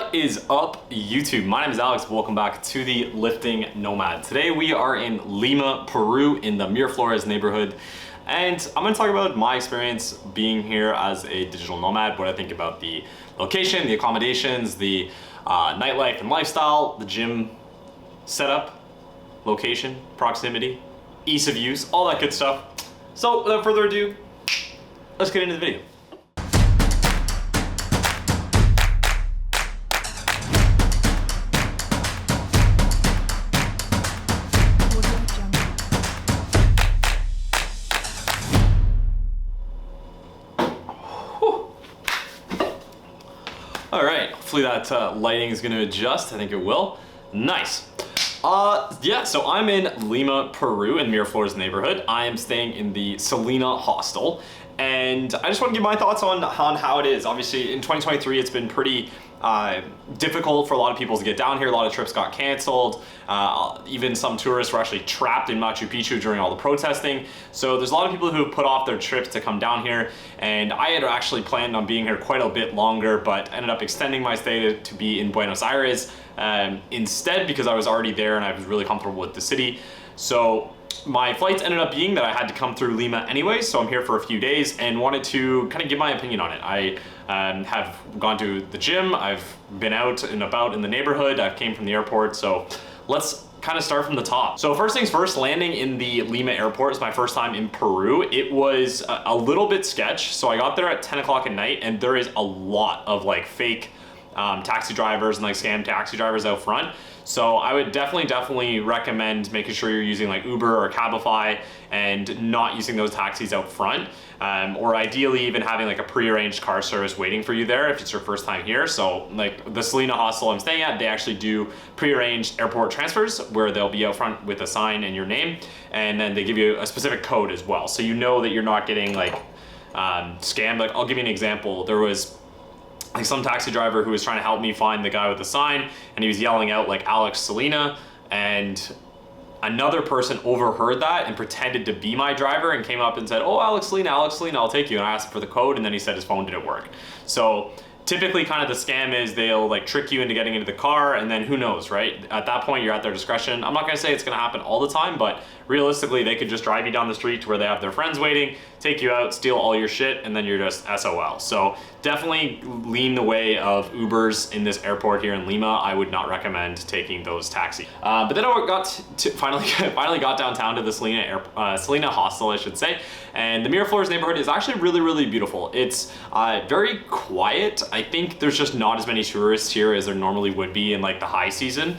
What is up, YouTube? My name is Alex. Welcome back to the Lifting Nomad. Today we are in Lima, Peru, in the Miraflores neighborhood. And I'm going to talk about my experience being here as a digital nomad, what I think about the location, the accommodations, the nightlife and lifestyle, the gym setup, location, proximity, ease of use, all that good stuff. So without further ado, let's get into the video. All right, hopefully that lighting is gonna adjust. I think it will. Nice. Yeah, so I'm in Lima, Peru, in Miraflores neighborhood. I am staying in the Selena hostel, and I just want to give my thoughts on how it is. Obviously, in 2023, it's been pretty difficult for a lot of people to get down here. A lot of trips got canceled. Even some tourists were actually trapped in Machu Picchu during all the protesting. So there's a lot of people who have put off their trips to come down here, and I had actually planned on being here quite a bit longer, but ended up extending my stay to be in Buenos Aires instead, because I was already there and I was really comfortable with the city. So my flights ended up being that I had to come through Lima anyway, so I'm here for a few days and wanted to kind of give my opinion on it. I have gone to the gym, I've been out and about in the neighborhood, I came from the airport, so let's kind of start from the top. So first things first, landing in the Lima airport is my first time in Peru. It was a little bit sketch. So I got there at 10 o'clock at night, and there is a lot of like fake taxi drivers and like scam taxi drivers out front. So I would definitely recommend making sure you're using like Uber or Cabify and not using those taxis out front. Or ideally even having like a pre-arranged car service waiting for you there if it's your first time here. So like the Selena hostel I'm staying at, they actually do pre-arranged airport transfers where they'll be out front with a sign and your name, and then they give you a specific code as well. So you know that you're not getting like scammed. Like I'll give you an example. There was like some taxi driver who was trying to help me find the guy with the sign, and he was yelling out like Alex Selena, and another person overheard that and pretended to be my driver and came up and said, "Oh, Alex Selena, I'll take you." And I asked for the code, and then he said his phone didn't work. So typically kind of the scam is they'll like trick you into getting into the car, and then who knows, right? At that point, you're at their discretion. I'm not gonna say it's gonna happen all the time, but realistically, they could just drive you down the street to where they have their friends waiting, take you out, steal all your shit, and then you're just SOL. So definitely lean the way of Ubers in this airport here in Lima. I would not recommend taking those taxis. But then I got to finally got downtown to the Selena hostel, I should say. And the Miraflores neighborhood is actually really beautiful. It's very quiet. I think there's just not as many tourists here as there normally would be in like the high season.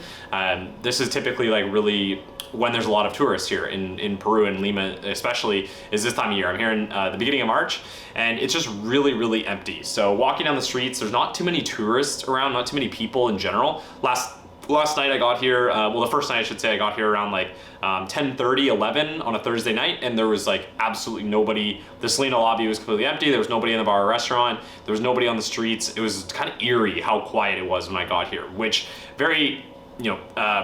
This is typically like really when there's a lot of tourists here in Peru and Lima, especially, is this time of year. I'm here in the beginning of March, and it's just really empty. So walking down the streets, there's not too many tourists around, not too many people in general. Last night I got here, well, the first night I should say, I got here around like 10:30, 11 on a Thursday night, and there was like absolutely nobody. The Selena lobby was completely empty. There was nobody in the bar or restaurant. There was nobody on the streets. It was kind of eerie how quiet it was when I got here, which very, you know,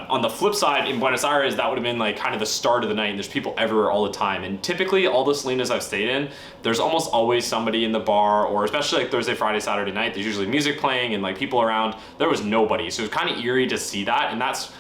on the flip side, in Buenos Aires, that would have been like kind of the start of the night, and there's people everywhere all the time. And typically all the Selenas I've stayed in, there's almost always somebody in the bar, or especially like Thursday, Friday, Saturday night, there's usually music playing and like people around. There was nobody. So it was kind of eerie to see that. And that's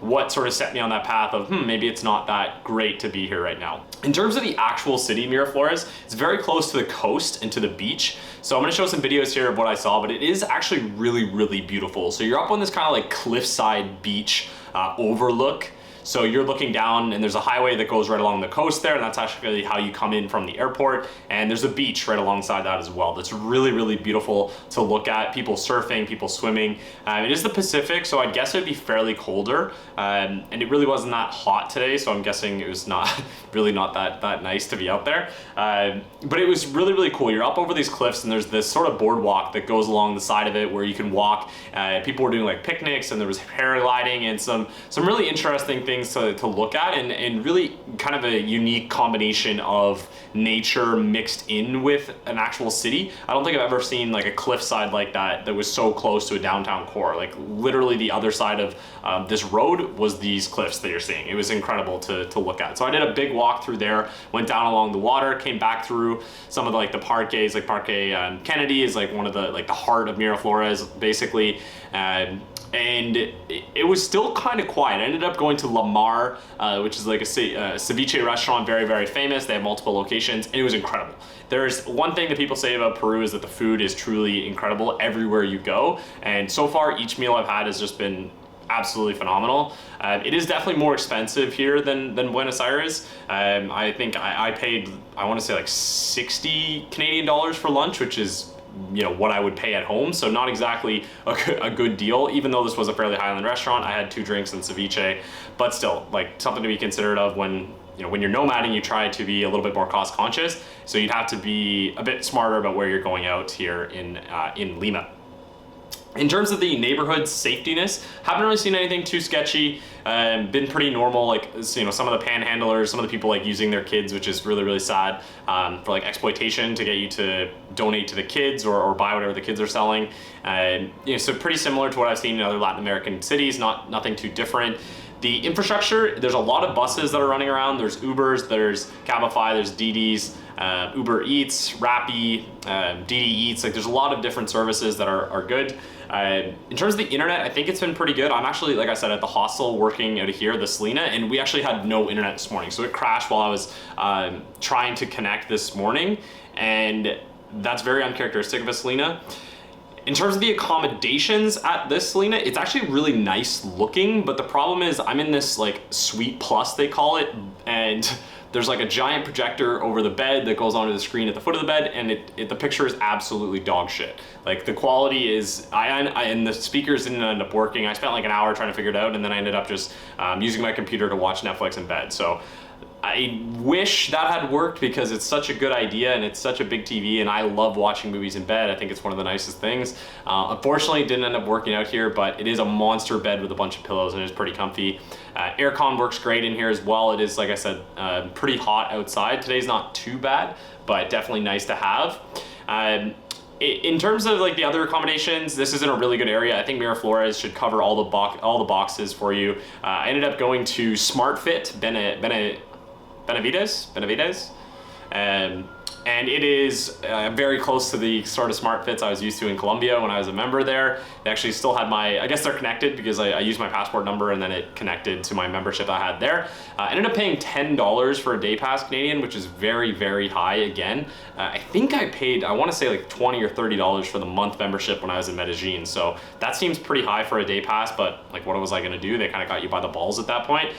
what sort of set me on that path of, maybe it's not that great to be here right now. In terms of the actual city, Miraflores, it's very close to the coast and to the beach. So I'm gonna show some videos here of what I saw, but it is actually really beautiful. So you're up on this kind of like cliffside beach overlook. So you're looking down, and there's a highway that goes right along the coast there, and that's actually how you come in from the airport. And there's a beach right alongside that as well. That's really beautiful to look at. People surfing, people swimming. It is the Pacific, so I'd guess it'd be fairly colder. And it really wasn't that hot today, so I'm guessing it was not really not that nice to be out there. But it was really cool. You're up over these cliffs, and there's this sort of boardwalk that goes along the side of it where you can walk. People were doing like picnics, and there was paragliding and some really interesting things things to look at, and really kind of a unique combination of nature mixed in with an actual city. I don't think I've ever seen like a cliffside like that was so close to a downtown core. Like literally the other side of this road was these cliffs that you're seeing. It was incredible to look at. So I did a big walk through there, went down along the water, came back through some of the, like the parques, like Parque Kennedy is like one of the, like the heart of Miraflores basically. And it was still kind of quiet. I ended up going to La Mar, which is like a ceviche restaurant, very, very famous. They have multiple locations, and it was incredible. There's one thing that people say about Peru is that the food is truly incredible everywhere you go. And so far, each meal I've had has just been absolutely phenomenal. It is definitely more expensive here than Buenos Aires. I think I paid, I want to say like 60 Canadian dollars for lunch, which is, you know, what I would pay at home. So not exactly a good deal, even though this was a fairly high-end restaurant. I had 2 drinks and ceviche, but still like something to be considered of when, you know, when you're nomading, you try to be a little bit more cost conscious. So you'd have to be a bit smarter about where you're going out here in Lima. In terms of the neighborhood safetiness, haven't really seen anything too sketchy. Been pretty normal, like, you know, some of the panhandlers, some of the people like using their kids, which is really, really sad, for like exploitation to get you to donate to the kids or buy whatever the kids are selling. You know, so pretty similar to what I've seen in other Latin American cities, nothing too different. The infrastructure, there's a lot of buses that are running around. There's Ubers, there's Cabify, there's DDs, Uber Eats, Rappi, DD Eats. Like there's a lot of different services that are good. In terms of the internet, I think it's been pretty good. I'm actually, like I said, at the hostel working out of here, the Selena, and we actually had no internet this morning. So it crashed while I was trying to connect this morning, and that's very uncharacteristic of a Selena. In terms of the accommodations at this Selena, it's actually really nice looking, but the problem is I'm in this like suite plus, they call it, and there's like a giant projector over the bed that goes onto the screen at the foot of the bed, and the picture is absolutely dog shit. Like the quality is, and the speakers didn't end up working. I spent like an hour trying to figure it out, and then I ended up just using my computer to watch Netflix in bed. So I wish that had worked because it's such a good idea and it's such a big TV, and I love watching movies in bed. I think it's one of the nicest things. Unfortunately, it didn't end up working out here, but it is a monster bed with a bunch of pillows and it is pretty comfy. Aircon works great in here as well. It is, like I said, pretty hot outside. Today's not too bad, but definitely nice to have. In terms of like the other accommodations, this is in a really good area. I think Miraflores should cover all the boxes for you. I ended up going to Smart Fit, Benavides, and it is very close to the sort of Smart Fits I was used to in Colombia when I was a member there. They actually still had I guess they're connected because I used my passport number and then it connected to my membership I had there. I ended up paying $10 for a day pass Canadian, which is very, very high again. I think I paid, I want to say like $20 or $30 for the month membership when I was in Medellin. So that seems pretty high for a day pass, but like what was I gonna do? They kind of got you by the balls at that point.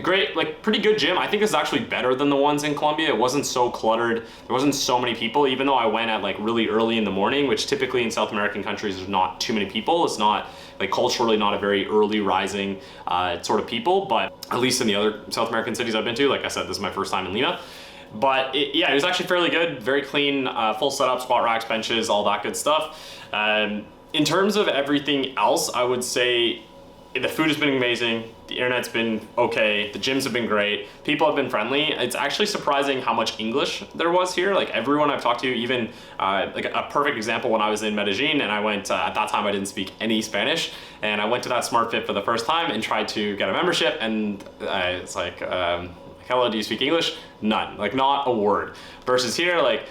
Great, like pretty good gym. I think this is actually better than the ones in Colombia. It wasn't so cluttered. There wasn't so many people, even though I went at like really early in the morning, which typically in South American countries, there's not too many people. It's not like culturally not a very early rising sort of people, but at least in the other South American cities I've been to, like I said, this is my first time in Lima. But yeah, it was actually fairly good, very clean, full setup, squat racks, benches, all that good stuff. In terms of everything else, I would say the food has been amazing, the internet's been okay, the gyms have been great, people have been friendly. It's actually surprising how much English there was here. Like everyone I've talked to, even like a perfect example when I was in Medellin and I went, at that time I didn't speak any Spanish, and I went to that Smart Fit for the first time and tried to get a membership, and it's like, hello, do you speak English? None, like not a word. Versus here, like,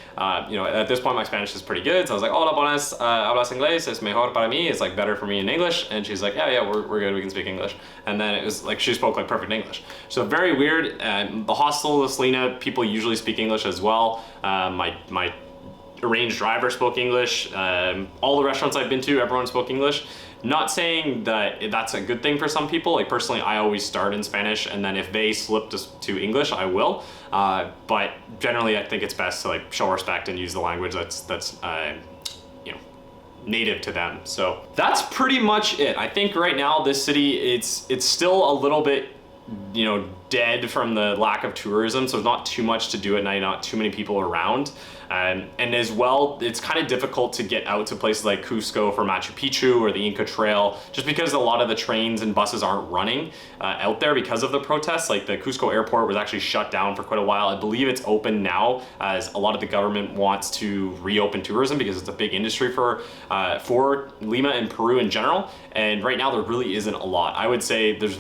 you know, at this point my Spanish is pretty good. So I was like, hola, buenas, hablas inglés, es mejor para mí. It's like better for me in English. And she's like, yeah, we're good, we can speak English. And then it was like, she spoke like perfect English. So very weird. The hostel, the Selena, people usually speak English as well. My arranged driver spoke English. All the restaurants I've been to, everyone spoke English. Not saying that that's a good thing for some people. Like personally, I always start in Spanish, and then if they slip to English, I will. But generally, I think it's best to like show respect and use the language that's you know, native to them. So that's pretty much it. I think right now this city, it's still a little bit, you know, dead from the lack of tourism, so there's not too much to do at night, not too many people around. And as well, it's kind of difficult to get out to places like Cusco for Machu Picchu or the Inca Trail, just because a lot of the trains and buses aren't running out there because of the protests. Like the Cusco airport was actually shut down for quite a while. I believe it's open now as a lot of the government wants to reopen tourism because it's a big industry for Lima and Peru in general. And right now there really isn't a lot. I would say there's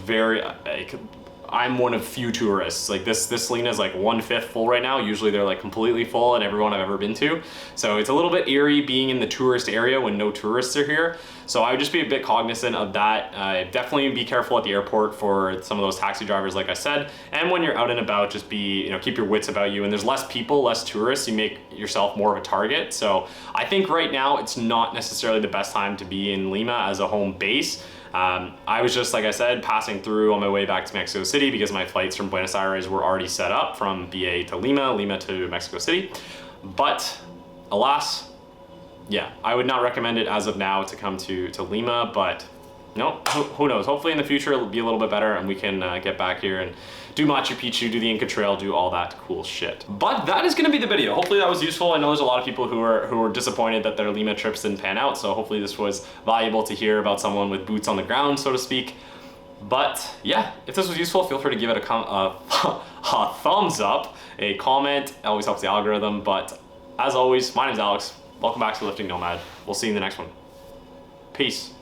I'm one of few tourists. Like this Selena is like 1/5 full right now. Usually they're like completely full at everyone I've ever been to. So it's a little bit eerie being in the tourist area when no tourists are here. So I would just be a bit cognizant of that. Definitely be careful at the airport for some of those taxi drivers, like I said. And when you're out and about, just keep your wits about you. And there's less people, less tourists, you make yourself more of a target. So I think right now it's not necessarily the best time to be in Lima as a home base. I was just, like I said, passing through on my way back to Mexico City because my flights from Buenos Aires were already set up from BA to Lima, Lima to Mexico City. But alas, yeah, I would not recommend it as of now to come to Lima, but no, who knows? Hopefully in the future it'll be a little bit better and we can get back here and do Machu Picchu, do the Inca Trail, do all that cool shit. But that is gonna be the video. Hopefully that was useful. I know there's a lot of people who are disappointed that their Lima trips didn't pan out, so hopefully this was valuable to hear about someone with boots on the ground, so to speak. But yeah, if this was useful, feel free to give it a thumbs up, a comment. It always helps the algorithm. But as always, my name's Alex. Welcome back to Lifting Nomad. We'll see you in the next one. Peace.